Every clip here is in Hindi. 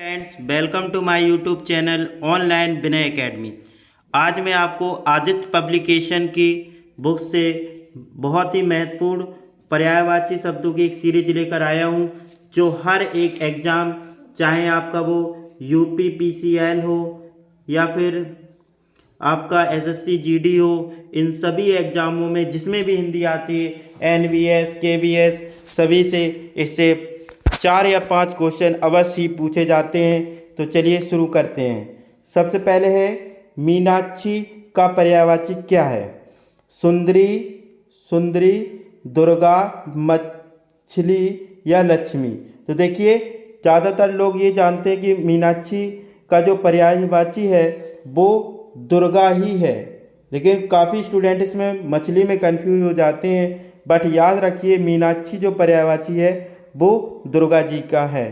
Friends, welcome to my YouTube channel online Vinay academy. आज मैं आपको आदित्य पब्लिकेशन की बुक से बहुत ही महत्वपूर्ण पर्यायवाची शब्दों की एक सीरीज लेकर आया हूं, जो हर एक एग्ज़ाम, चाहे आपका वो यूपी पीसीएल हो या फिर आपका एसएससी जीडी हो, इन सभी एग्ज़ामों में जिसमें भी हिंदी आती है, एनवीएस केवीएस, सभी से इससे 4 या 5 क्वेश्चन अवश्य ही पूछे जाते हैं। तो चलिए शुरू करते हैं। सबसे पहले है, मीनाक्षी का पर्यायवाची क्या है? सुंदरी, सुंदरी, दुर्गा, मछली या लक्ष्मी। तो देखिए, ज़्यादातर लोग ये जानते हैं कि मीनाक्षी का जो पर्यायवाची है वो दुर्गा ही है, लेकिन काफ़ी स्टूडेंट इसमें मछली में कंफ्यूज हो जाते हैं। बट याद रखिए, मीनाक्षी जो पर्यायवाची है वो दुर्गा जी का है।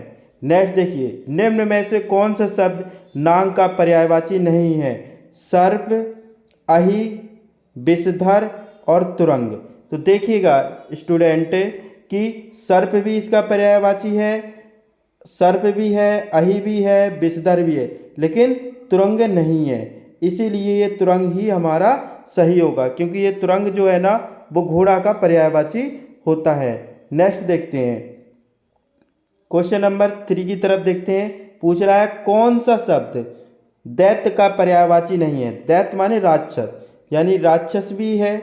नेक्स्ट देखिए, निम्न में से कौन सा शब्द नाग का पर्यायवाची नहीं है? सर्प, अहि, विषधर और तुरंग। तो देखिएगा स्टूडेंट कि सर्प भी इसका पर्यायवाची है, सर्प भी है, अहि भी है, विषधर भी है, लेकिन तुरंग नहीं है। इसीलिए ये तुरंग ही हमारा सही होगा, क्योंकि ये तुरंग जो है ना वो घोड़ा का पर्यायवाची होता है। नेक्स्ट देखते हैं, क्वेश्चन नंबर 3 की तरफ देखते हैं। पूछ रहा है, कौन सा शब्द दैत्य का पर्यायवाची नहीं है? दैत्य माने राक्षस, यानी राक्षस भी है,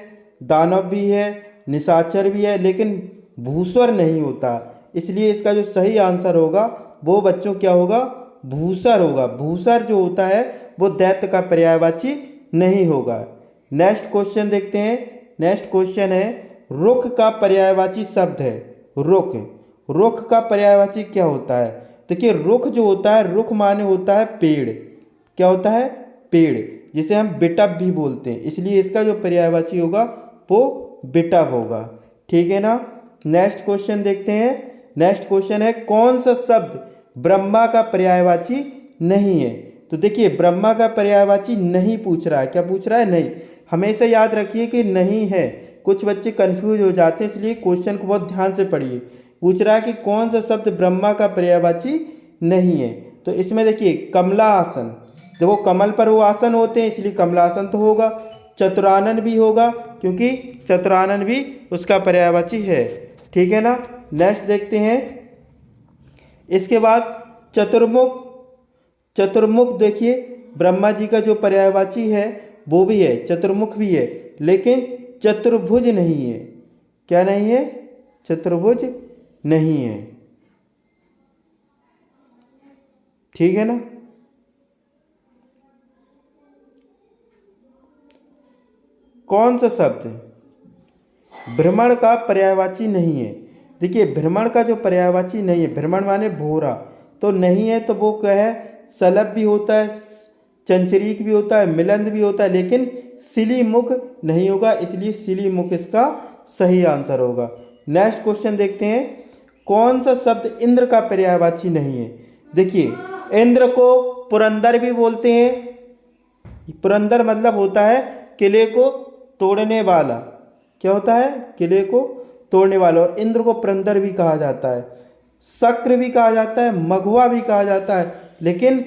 दानव भी है, निशाचर भी है, लेकिन भूस्वर नहीं होता। इसलिए इसका जो सही आंसर होगा वो बच्चों क्या होगा? भूसर होगा। भूसर जो होता है वो दैत्य का पर्यायवाची नहीं होगा। नेक्स्ट क्वेश्चन देखते हैं। नेक्स्ट क्वेश्चन है, रुख का पर्यायवाची शब्द है रुख। रुख का पर्यायवाची क्या होता है? देखिए, रुख जो होता है, रुख माने होता है पेड़। क्या होता है? पेड़, जिसे हम बिटप भी बोलते हैं। इसलिए इसका जो पर्यायवाची होगा वो बिटप होगा। ठीक है ना। नेक्स्ट क्वेश्चन देखते हैं। नेक्स्ट क्वेश्चन है, कौन सा शब्द ब्रह्मा का पर्यायवाची नहीं है? तो देखिए, ब्रह्मा का पर्यायवाची नहीं पूछ रहा है। क्या पूछ रहा है? नहीं। हमेशा याद रखिए कि नहीं है। कुछ बच्चे कंफ्यूज हो जाते हैं, इसलिए क्वेश्चन को बहुत ध्यान से पढ़िए। पूछ रहा है कि कौन सा शब्द ब्रह्मा का पर्यायवाची नहीं है? तो इसमें देखिए, कमला आसन। देखो, कमल पर वो आसन होते हैं, इसलिए कमलासन तो होगा। चतुरानन भी होगा, क्योंकि चतुरानन भी उसका पर्यायवाची है। ठीक है ना। नेक्स्ट देखते हैं। इसके बाद चतुर्मुख। चतुर्मुख देखिए, ब्रह्मा जी का जो पर्यायवाची है वो भी है, चतुर्मुख भी है, लेकिन चतुर्भुज नहीं है। क्या नहीं है? चतुर्भुज नहीं है। ठीक है ना। कौन सा शब्द भ्रमण का पर्यायवाची नहीं है? देखिए, भ्रमण का जो पर्यायवाची नहीं है, भ्रमण माने भोरा, तो नहीं है। तो वो क्या है? सलभ भी होता है, चंचरीक भी होता है, मिलंद भी होता है, लेकिन सिलीमुख नहीं होगा। इसलिए सिलीमुख इसका सही आंसर होगा। नेक्स्ट क्वेश्चन देखते हैं, कौन सा शब्द इंद्र का पर्यायवाची नहीं है? देखिए, इंद्र को पुरंदर भी बोलते हैं। पुरंदर मतलब होता है किले को तोड़ने वाला। क्या होता है? किले को तोड़ने वाला। और इंद्र को पुरंदर भी कहा जाता है, शक्र भी कहा जाता है, मघवा भी कहा जाता है, लेकिन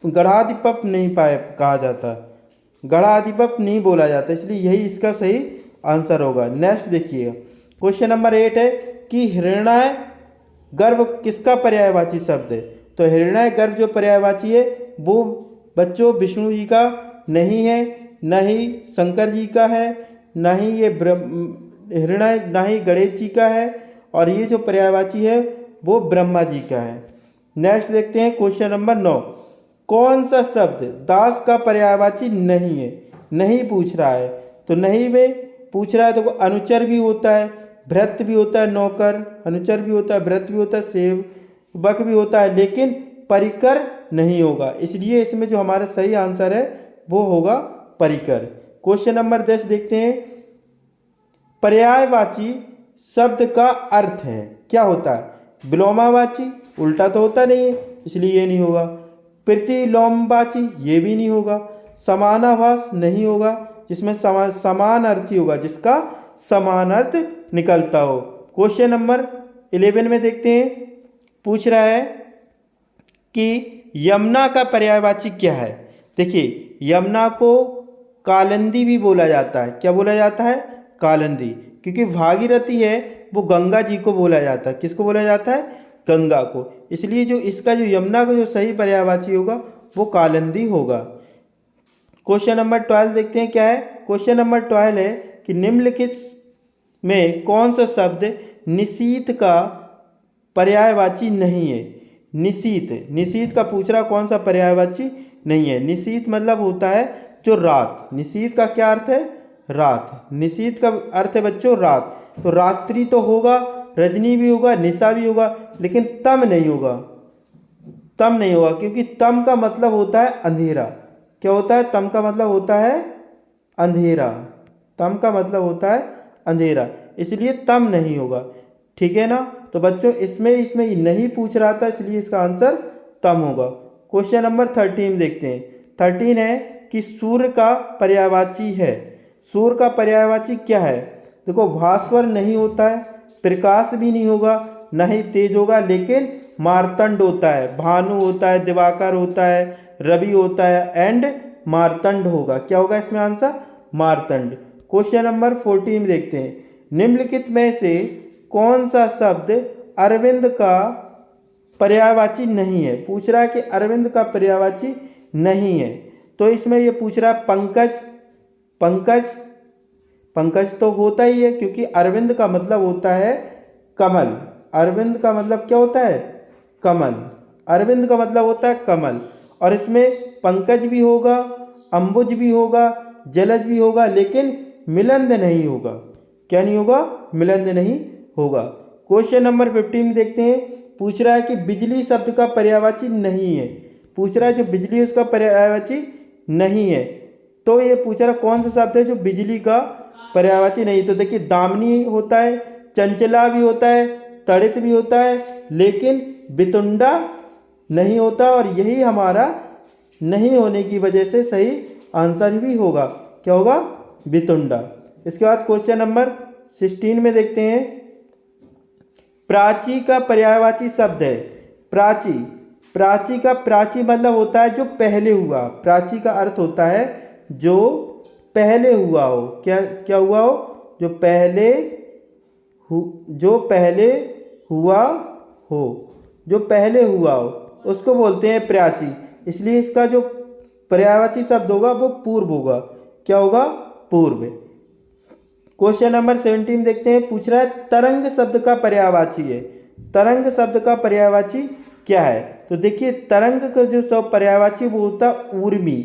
गढ़ाधिपप नहीं पाए कहा जाता, गढ़ाधिपप नहीं बोला जाता। इसलिए यही इसका सही आंसर होगा। नेक्स्ट देखिए, क्वेश्चन नंबर 8 है कि हिरण्य गर्भ किसका पर्यायवाची शब्द है? तो हिरण्य गर्भ जो पर्यायवाची है वो बच्चों विष्णु जी का नहीं है, न ही शंकर जी का है, न ही ये हिरण्य, न ही गणेश जी का है, और ये जो पर्यायवाची है वो ब्रह्मा जी का है। नेक्स्ट देखते हैं, क्वेश्चन नंबर 9। कौन सा शब्द दास का पर्यायवाची नहीं है? नहीं पूछ रहा है, तो नहीं में पूछ रहा है। तो अनुचर भी होता है, भृत्य भी होता है, नौकर, अनुचर भी होता है, भृत्य भी होता है, सेवक भी होता है, लेकिन परिकर नहीं होगा। इसलिए इसमें जो हमारा सही आंसर है वो होगा परिकर। क्वेश्चन नंबर 10 देखते हैं। पर्यायवाची शब्द का अर्थ है क्या होता है? विलोमावाची, उल्टा तो होता नहीं है, इसलिए ये नहीं होगा। प्रतिलोमवाची, ये भी नहीं होगा। समानाभास नहीं होगा, जिसमें समान अर्थी होगा, जिसका समान अर्थ निकलता हो। क्वेश्चन नंबर 11 में देखते हैं। पूछ रहा है कि यमुना का पर्यायवाची क्या है। देखिए, यमुना को कालिंदी भी बोला जाता है। क्या बोला जाता है? कालिंदी। क्योंकि भागीरथी है वो गंगा जी को बोला जाता है। किसको बोला जाता है? गंगा को। इसलिए जो इसका जो यमुना का जो सही पर्यायवाची होगा वो कालिंदी होगा। क्वेश्चन नंबर 12 देखते हैं क्या है। क्वेश्चन नंबर 12 है कि निम्नलिखित में कौन सा शब्द निशीथ का पर्यायवाची नहीं है। निशीथ, निशीथ का पूछ रहा कौन सा पर्यायवाची नहीं है। निशीथ मतलब होता है जो रात। निशीथ का क्या अर्थ है? रात। निशीथ का अर्थ है बच्चों रात। तो रात्रि तो होगा, रजनी भी होगा, निशा भी होगा, लेकिन तम नहीं होगा। तम नहीं होगा क्योंकि तम का मतलब होता है अंधेरा। क्या होता है? तम का मतलब होता है अंधेरा। तम का मतलब होता है अंधेरा, इसलिए तम नहीं होगा। ठीक है ना। तो बच्चों इसमें नहीं पूछ रहा था, इसलिए इसका आंसर तम होगा। क्वेश्चन नंबर 13 देखते हैं। 13 है कि सूर्य का पर्यायवाची है। सूर्य का पर्यायवाची क्या है? देखो, भास्वर नहीं होता है, प्रकाश भी नहीं होगा, न ही तेज होगा, लेकिन मार्तंड होता है। भानु होता है, दिवाकर होता है, रवि होता है एंड मार्तंड होगा। क्या होगा इसमें आंसर? मार्तंड। क्वेश्चन नंबर 14 में देखते हैं। निम्नलिखित में से कौन सा शब्द अरविंद का पर्यायवाची नहीं है। पूछ रहा है कि अरविंद का पर्यायवाची नहीं है। तो इसमें ये पूछ रहा है पंकज। पंकज, पंकज तो होता ही है क्योंकि अरविंद का मतलब होता है कमल। अरविंद का मतलब क्या होता है? कमल। अरविंद का मतलब होता है कमल। और इसमें पंकज भी होगा, अंबुज भी होगा, जलज भी होगा, लेकिन मिलंद नहीं होगा। क्या नहीं होगा? मिलंद नहीं होगा। क्वेश्चन नंबर 15 देखते हैं। पूछ रहा है कि बिजली शब्द का पर्यायवाची नहीं है। पूछ रहा है जो बिजली उसका पर्यायवाची नहीं है। तो ये पूछ रहा कौन सा शब्द है जो बिजली का पर्यायवाची नहीं। तो देखिए, दामिनी होता है, चंचला भी होता है, तड़ित भी होता है, लेकिन बितुंडा नहीं होता। और यही हमारा नहीं होने की वजह से सही आंसर भी होगा। क्या होगा? बितुंडा। इसके बाद क्वेश्चन नंबर 16 में देखते हैं। प्राची का पर्यायवाची शब्द है। प्राची, प्राची का प्राची मतलब होता है जो पहले हुआ। प्राची का अर्थ होता है जो पहले हुआ हो। क्या क्या हुआ हो? जो पहले हुआ हो, जो पहले हुआ हो उसको बोलते हैं प्राची। इसलिए इसका जो पर्यायवाची शब्द होगा वो पूर्व होगा। क्या होगा? पूर्व। क्वेश्चन नंबर 17 देखते हैं। पूछ रहा है तरंग शब्द का पर्यायवाची है। तरंग शब्द का पर्यायवाची क्या है? तो देखिए, तरंग का जो सब पर्यायवाची वो होता है ऊर्मी।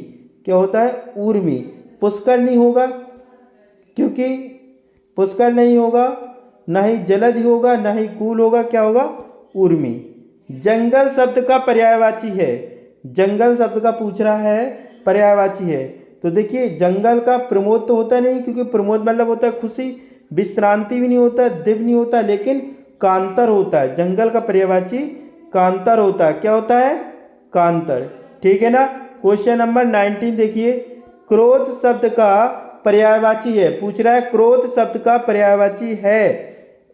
क्या होता है? ऊर्मी। पुष्कर नहीं होगा क्योंकि पुष्कर नहीं होगा, ना ही जलद होगा, ना ही कूल होगा। क्या होगा? ऊर्मी। जंगल शब्द का पर्यायवाची है। जंगल शब्द का पूछ रहा है पर्यायवाची है। तो देखिए, जंगल का प्रमोद तो होता नहीं क्योंकि प्रमोद मतलब होता है खुशी। विश्रांति भी नहीं होता, दिव्य नहीं होता, लेकिन कांतर होता है। जंगल का पर्यायवाची कांतर होता है। क्या होता है? कांतर। ठीक है ना। क्वेश्चन नंबर 19 देखिए। क्रोध शब्द का पर्यायवाची है। पूछ रहा है क्रोध शब्द का पर्यायवाची है।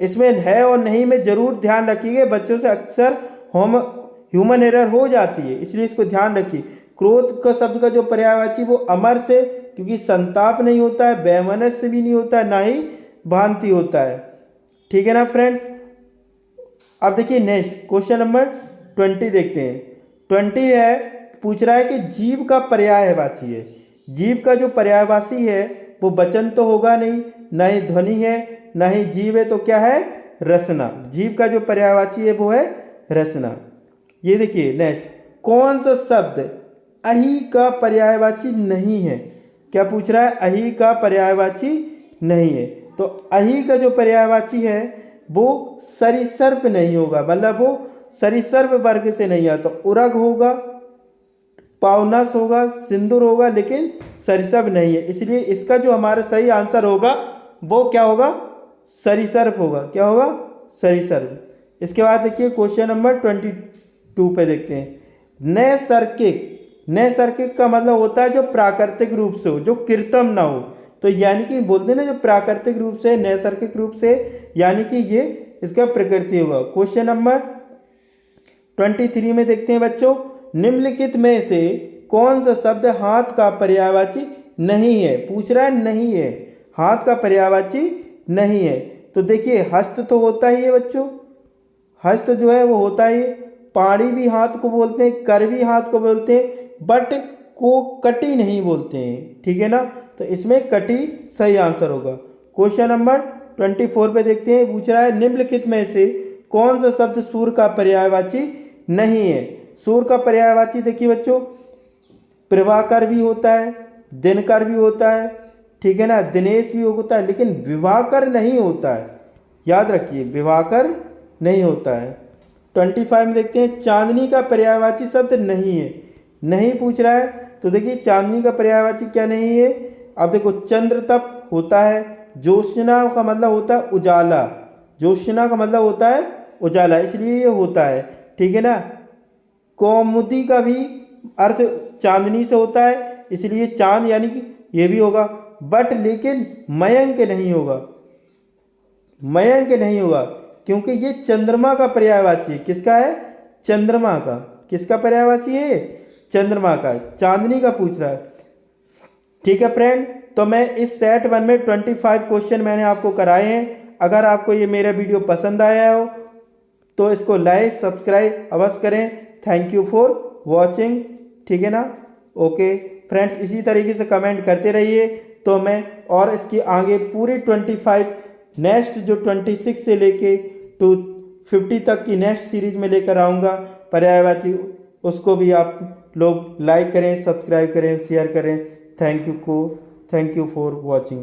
इसमें है और नहीं में जरूर ध्यान रखिएगा। बच्चों से अक्सर ह्यूमन एरर हो जाती है, इसलिए इसको ध्यान रखिए। क्रोध का शब्द का जो पर्यायवाची वो अमर से, क्योंकि संताप नहीं होता है, वैमनस्य भी नहीं होता है, ना ही भांति होता है। ठीक है ना फ्रेंड्स। अब देखिए नेक्स्ट क्वेश्चन नंबर 20 देखते हैं। 20 है, पूछ रहा है कि जीव का पर्यायवाची है। जीव का जो पर्यायवाची है वो वचन तो होगा नहीं, ना ही ध्वनि है, ना ही जीव है, तो क्या है? रसना। जीव का जो पर्यायवाची है वो है रसना। ये देखिए नेक्स्ट, कौन सा शब्द अहि का पर्यायवाची नहीं है। क्या पूछ रहा है? अहि का पर्यायवाची नहीं है। तो अहि का जो पर्यायवाची है वो सरिसर्प नहीं होगा, मतलब वो सरिसर्प वर्ग से नहीं आता। उरग होगा, पावनस होगा, सिंदूर होगा, लेकिन सरिसर्प नहीं है। इसलिए इसका जो हमारा सही आंसर होगा वो क्या होगा? सरिसर्प होगा। क्या होगा? सरिसर्प। इसके बाद देखिए क्वेश्चन नंबर 22 पे देखते हैं। नैसर्गिक, नैसर्गिक का मतलब होता है जो प्राकृतिक रूप से हो, जो कृत्रिम ना हो। तो यानी कि बोलते हैं ना, जो प्राकृतिक रूप से, नैसर्गिक रूप से, यानी कि ये इसका प्रकृति होगा। क्वेश्चन नंबर 23 में देखते हैं बच्चों, निम्नलिखित में से कौन सा शब्द हाथ का पर्यायवाची नहीं है। पूछ रहा है नहीं है, हाथ का पर्यायवाची नहीं है। तो देखिए हस्त तो होता ही है बच्चों, हस्त जो है वो होता ही है। पाड़ी भी हाथ को बोलते हैं, कर भी हाथ को बोलते हैं, बट को कटी नहीं बोलते हैं, ठीक है ना। तो इसमें कटी सही आंसर होगा। क्वेश्चन नंबर 24 पे देखते हैं, पूछ रहा है निम्नलिखित में से कौन सा शब्द सूर का पर्यायवाची नहीं है। सूर का पर्यायवाची देखिए बच्चों, प्रभाकर भी होता है, दिनकर भी होता है, ठीक है ना, दिनेश भी होता है, लेकिन विवाहकर नहीं होता है। याद रखिए विवाहकर नहीं होता है। 25 में देखते हैं, चांदनी का पर्यायवाची शब्द नहीं है। नहीं पूछ रहा है, तो देखिए चांदनी का पर्यायवाची क्या नहीं है। अब देखो चंद्रतप होता है, ज्योत्सना का मतलब होता है उजाला, ज्योत्सना का मतलब होता है उजाला, इसलिए ये होता है, ठीक है ना। कौमुदी का भी अर्थ चांदनी से होता है, इसलिए चांद यानी कि ये भी होगा, बट लेकिन मयंक नहीं होगा, मयंक नहीं होगा, क्योंकि ये चंद्रमा का पर्यायवाची है। किसका है? चंद्रमा का। किसका पर्यायवाची है? चंद्रमा का। चांदनी का पूछ रहा है, ठीक है फ्रेंड। तो मैं इस सेट 1 में 25 क्वेश्चन मैंने आपको कराए हैं। अगर आपको ये मेरा वीडियो पसंद आया हो तो इसको लाइक सब्सक्राइब अवश्य करें। थैंक यू फॉर वॉचिंग, ठीक है ना। ओके फ्रेंड्स, इसी तरीके से कमेंट करते रहिए, तो मैं और इसकी आगे पूरी 25 नेक्स्ट जो 26 से लेके टू 50 तक की नेक्स्ट सीरीज में लेकर आऊँगा पर्यायवाची, उसको भी आप लोग लाइक करें, सब्सक्राइब करें, शेयर करें। Thank you for watching.